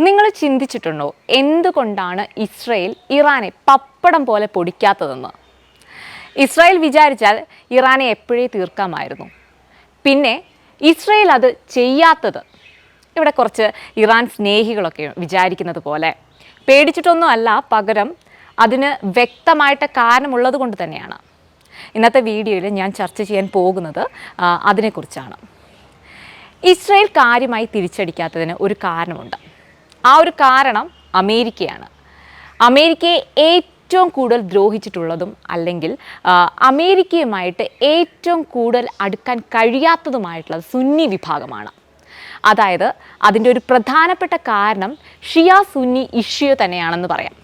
നിങ്ങൾ ചിന്തിച്ചിട്ടുണ്ടോ എന്തുകൊണ്ടാണ് ഇസ്രായേൽ ഇറാനെ പപ്പടം പോലെ പൊടിക്കാത്തതെന്ന്? ഇസ്രായേൽ വിചാരിച്ചാൽ ഇറാനെ എപ്പോഴേ തീർക്കാമായിരുന്നു. പിന്നെ ഇസ്രായേൽ അത് ചെയ്യാത്തത് ഇവിടെ കുറച്ച് ഇറാൻ സ്നേഹികളൊക്കെ വിചാരിക്കുന്നത് പോലെ പേടിച്ചിട്ടൊന്നും അല്ല, പകരം അതിന് വ്യക്തമായിട്ട് കാരണമുള്ളത് കൊണ്ട് തന്നെയാണ്. ഇന്നത്തെ വീഡിയോയിൽ ഞാൻ ചർച്ച ചെയ്യാൻ പോകുന്നത് അതിനെക്കുറിച്ചാണ്. ഇസ്രായേൽ കാര്യമായി തിരിച്ചടിക്കാത്തതിന് ഒരു കാരണമുണ്ട്. ആ ഒരു കാരണം അമേരിക്കയാണ്. അമേരിക്കയെ ഏറ്റവും കൂടുതൽ ദ്രോഹിച്ചിട്ടുള്ളതും അല്ലെങ്കിൽ അമേരിക്കയുമായിട്ട് ഏറ്റവും കൂടുതൽ അടുക്കാൻ കഴിയാത്തതുമായിട്ടുള്ളത് സുന്നി വിഭാഗമാണ്. അതായത് അതിൻ്റെ ഒരു പ്രധാനപ്പെട്ട കാരണം ഷിയ സുന്നി ഇഷ്യൂ തന്നെയാണെന്ന് പറയാം.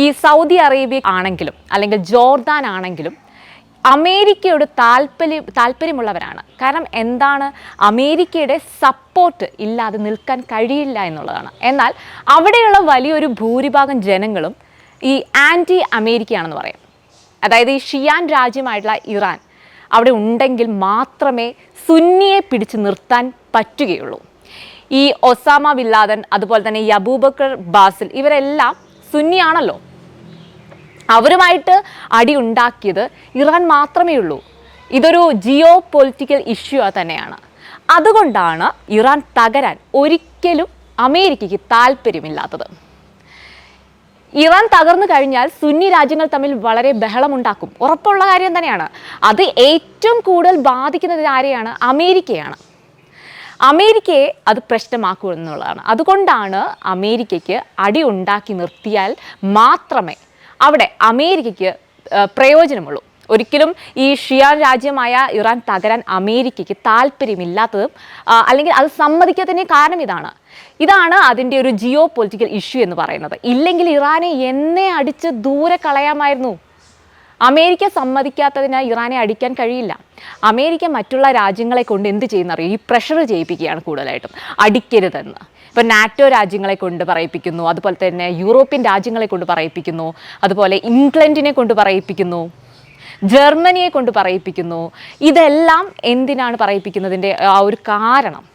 ഈ സൗദി അറേബ്യ ആണെങ്കിലും അല്ലെങ്കിൽ ജോർദാൻ ആണെങ്കിലും അമേരിക്കയോട് താല്പര്യമുള്ളവരാണ്. കാരണം എന്താണ്, അമേരിക്കയുടെ സപ്പോർട്ട് ഇല്ലാതെ നിൽക്കാൻ കഴിയില്ല എന്നുള്ളതാണ്. എന്നാൽ അവിടെയുള്ള വലിയൊരു ഭൂരിഭാഗം ജനങ്ങളും ഈ ആൻറ്റി അമേരിക്കയാണെന്ന് പറയാം. അതായത് ഈ ഷിയാൻ രാജ്യമായിട്ടുള്ള ഇറാൻ അവിടെ ഉണ്ടെങ്കിൽ മാത്രമേ സുന്നിയെ പിടിച്ചു നിർത്താൻ പറ്റുകയുള്ളൂ. ഈ ഒസാമ ബിൻ ലാദൻ, അതുപോലെ തന്നെ ഈ അബൂബക്കർ ബാസിൽ, ഇവരെല്ലാം സുന്നിയാണല്ലോ. അവരുമായിട്ട് അടി ഉണ്ടാക്കിയത് ഇറാൻ മാത്രമേ ഉള്ളൂ. ഇതൊരു ജിയോ പൊളിറ്റിക്കൽ ഇഷ്യൂ തന്നെയാണ്. അതുകൊണ്ടാണ് ഇറാൻ തകരാൻ ഒരിക്കലും അമേരിക്കയ്ക്ക് താല്പര്യമില്ലാത്തത്. ഇറാൻ തകർന്നു കഴിഞ്ഞാൽ സുന്നി രാജ്യങ്ങൾ തമ്മിൽ വളരെ ബഹളമുണ്ടാക്കും, ഉറപ്പുള്ള കാര്യം തന്നെയാണ്. അത് ഏറ്റവും കൂടുതൽ ബാധിക്കുന്നത് ആരെയാണ്? അമേരിക്കയാണ്. അമേരിക്കയെ അത് പ്രശ്നമാക്കുക എന്നുള്ളതാണ്. അതുകൊണ്ടാണ് അമേരിക്കയ്ക്ക് അടി ഉണ്ടാക്കി നിർത്തിയാൽ മാത്രമേ അവിടെ അമേരിക്കയ്ക്ക് പ്രയോജനമുള്ളൂ. ഒരിക്കലും ഈ ഷിയാൻ രാജ്യമായ ഇറാൻ തകരാൻ അമേരിക്കയ്ക്ക് താല്പര്യമില്ലാത്തതും അല്ലെങ്കിൽ അത് സമ്മതിക്കാത്തതിന് കാരണം ഇതാണ് അതിൻ്റെ ഒരു ജിയോ പൊളിറ്റിക്കൽ ഇഷ്യൂ എന്ന് പറയുന്നത്. ഇല്ലെങ്കിൽ ഇറാനെ എന്നെ അടിച്ച് ദൂരെ കളയാമായിരുന്നു. അമേരിക്ക സമ്മതിക്കാത്തതിന് ഇറാനെ അടിക്കാൻ കഴിയില്ല. അമേരിക്ക മറ്റുള്ള രാജ്യങ്ങളെ കൊണ്ട് എന്ത് ചെയ്യുന്നറിയോ? ഈ പ്രഷർ ചെയ്യിപ്പിക്കുകയാണ് കൂടുതലായിട്ടും, അടിക്കരുതെന്ന്. ഇപ്പോൾ നാറ്റോ രാജ്യങ്ങളെ കൊണ്ട് പറയിപ്പിക്കുന്നു, അതുപോലെ തന്നെ യൂറോപ്യൻ രാജ്യങ്ങളെ കൊണ്ട് പറയിപ്പിക്കുന്നു, അതുപോലെ ഇംഗ്ലണ്ടിനെ കൊണ്ട് പറയിപ്പിക്കുന്നു, ജർമ്മനിയെ കൊണ്ട് പറയിപ്പിക്കുന്നു. ഇതെല്ലാം എന്തിനാണ് പറയിപ്പിക്കുന്നതിൻ്റെ ആ ഒരു കാരണം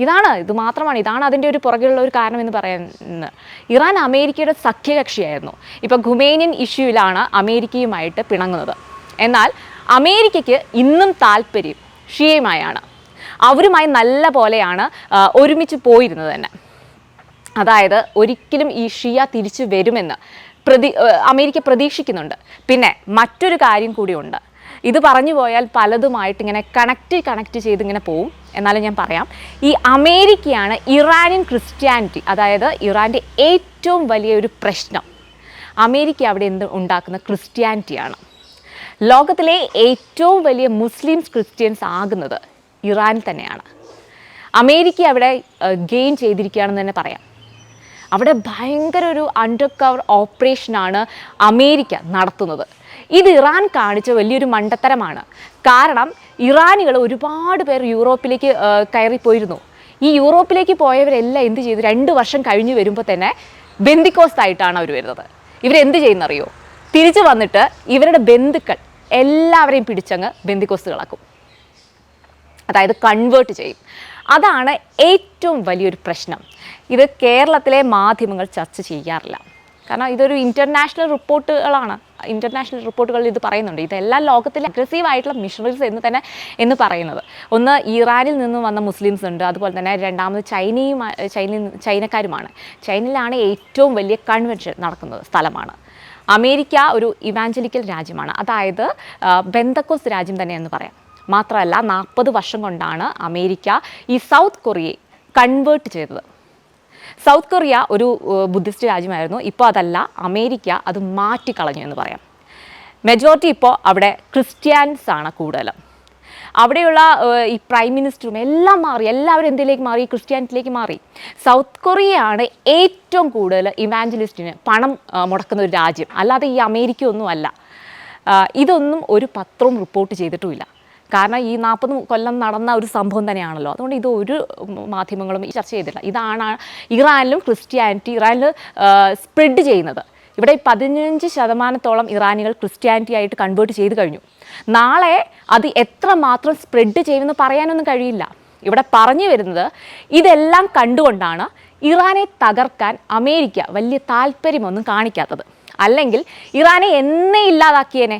ഇത് മാത്രമാണ്. ഇതാണ് അതിൻ്റെ ഒരു പുറകിലുള്ള ഒരു കാരണം എന്ന് പറയുന്നത്. ഇറാൻ അമേരിക്കയുടെ സഖ്യകക്ഷിയായിരുന്നു. ഇപ്പോൾ ഖുമൈനിയൻ ഇഷ്യൂവിലാണ് അമേരിക്കയുമായിട്ട് പിണങ്ങുന്നത്. എന്നാൽ അമേരിക്കയ്ക്ക് ഇന്നും താല്പര്യം ഷിയയുമായാണ്. അവരുമായി നല്ല പോലെയാണ് ഒരുമിച്ച് പോയിരുന്നത് തന്നെ. അതായത് ഒരിക്കലും ഈ ഷിയ തിരിച്ചു വരുമെന്ന് അമേരിക്ക പ്രതീക്ഷിക്കുന്നുണ്ട്. പിന്നെ മറ്റൊരു കാര്യം കൂടിയുണ്ട്. ഇത് പറഞ്ഞു പോയാൽ പലതുമായിട്ട് ഇങ്ങനെ കണക്ട് ചെയ്ത് ഇങ്ങനെ പോവും. എന്നാലും ഞാൻ പറയാം, ഈ അമേരിക്കയാണ് ഇറാനിയൻ ക്രിസ്ത്യാനിറ്റി, അതായത് ഇറാൻ്റെ ഏറ്റവും വലിയൊരു പ്രശ്നം. അമേരിക്ക അവിടെ ഉണ്ടാക്കുന്ന ക്രിസ്ത്യാനിറ്റിയാണ്. ലോകത്തിലെ ഏറ്റവും വലിയ മുസ്ലിംസ് ക്രിസ്ത്യൻസ് ആകുന്നത് ഇറാനിൽ തന്നെയാണ്. അമേരിക്ക അവിടെ ഗെയിൻ ചെയ്തിരിക്കുകയാണെന്ന് തന്നെ പറയാം. അവിടെ ഭയങ്കര ഒരു അണ്ടർ കവർ ഓപ്പറേഷനാണ് അമേരിക്ക നടത്തുന്നത്. ഇത് ഇറാൻ കാണിച്ച വലിയൊരു മണ്ടത്തരമാണ്. കാരണം ഇറാനികൾ ഒരുപാട് പേർ യൂറോപ്പിലേക്ക് കയറിപ്പോയിരുന്നു. ഈ യൂറോപ്പിലേക്ക് പോയവരെല്ലാം എന്ത് ചെയ്തു? 2 വർഷം കഴിഞ്ഞ് വരുമ്പോൾ തന്നെ ബെന്തിക്കോസ്തായിട്ടാണ് അവർ വരുന്നത്. ഇവരെന്ത് ചെയ്യുന്നറിയോ? തിരിച്ചു വന്നിട്ട് ഇവരുടെ ബന്ധുക്കൾ എല്ലാവരെയും പിടിച്ചങ്ങ് ബെന്തിക്കോസ്തുകളാക്കും, അതായത് കൺവേർട്ട് ചെയ്യും. അതാണ് ഏറ്റവും വലിയൊരു പ്രശ്നം. ഇത് കേരളത്തിലെ മാധ്യമങ്ങൾ ചർച്ച ചെയ്യാറില്ല. കാരണം ഇതൊരു ഇൻ്റർനാഷണൽ റിപ്പോർട്ടുകളിൽ ഇത് പറയുന്നുണ്ട്. ഇതെല്ലാം ലോകത്തിലെ അഗ്രസീവായിട്ടുള്ള മിഷണറീസ് എന്ന് പറയുന്നത്. ഒന്ന് ഇറാനിൽ നിന്ന് വന്ന മുസ്ലിംസ് ഉണ്ട്, അതുപോലെ തന്നെ രണ്ടാമത് ചൈനക്കാരുമാണ്. ചൈനയിലാണ് ഏറ്റവും വലിയ കൺവെൻഷൻ നടക്കുന്നത് സ്ഥലമാണ്. അമേരിക്ക ഒരു ഇവാഞ്ചലിക്കൽ രാജ്യമാണ്, അതായത് ബെന്തക്കോസ് രാജ്യം തന്നെ എന്ന് പറയാം. മാത്രമല്ല 40 വർഷം കൊണ്ടാണ് അമേരിക്ക ഈ സൗത്ത് കൊറിയയെ കൺവേർട്ട് ചെയ്തത്. സൗത്ത് കൊറിയ ഒരു ബുദ്ധിസ്റ്റ് രാജ്യമായിരുന്നു. ഇപ്പോൾ അതല്ല, അമേരിക്ക അത് മാറ്റിക്കളഞ്ഞു എന്ന് പറയാം. മെജോറിറ്റി ഇപ്പോൾ അവിടെ ക്രിസ്ത്യാൻസ് ആണ് കൂടുതലും. അവിടെയുള്ള ഈ പ്രൈം മിനിസ്റ്ററും എല്ലാം മാറി, എല്ലാവരും എന്തിലേക്ക് മാറി? ക്രിസ്ത്യാനിറ്റിയിലേക്ക് മാറി. സൗത്ത് കൊറിയയാണ് ഏറ്റവും കൂടുതൽ ഇവാഞ്ചലിസ്റ്റിന് പണം മുടക്കുന്ന ഒരു രാജ്യം, അല്ലാതെ ഈ അമേരിക്ക ഒന്നും അല്ല. ഇതൊന്നും ഒരു പത്രവും റിപ്പോർട്ട് ചെയ്തിട്ടുമില്ല. കാരണം ഈ 40 കൊല്ലം നടന്ന ഒരു സംഭവം തന്നെയാണല്ലോ. അതുകൊണ്ട് ഇത് ഒരു മാധ്യമങ്ങളും ചർച്ച ചെയ്തില്ല. ഇതാണ് ഇറാനിലും ഇറാനിൽ സ്പ്രെഡ് ചെയ്യുന്നത്. ഇവിടെ 15% ഇറാനികൾ ക്രിസ്ത്യാനിറ്റി ആയിട്ട് കൺവേർട്ട് ചെയ്ത് കഴിഞ്ഞു. നാളെ അത് എത്രമാത്രം സ്പ്രെഡ് ചെയ്യുമെന്ന് പറയാനൊന്നും കഴിയില്ല. ഇവിടെ പറഞ്ഞു വരുന്നത് ഇതെല്ലാം കണ്ടുകൊണ്ടാണ് ഇറാനെ തകർക്കാൻ അമേരിക്ക വലിയ താല്പര്യമൊന്നും കാണിക്കാത്തത്. അല്ലെങ്കിൽ ഇറാനെ എന്നേ ഇല്ലാതാക്കിയേനെ.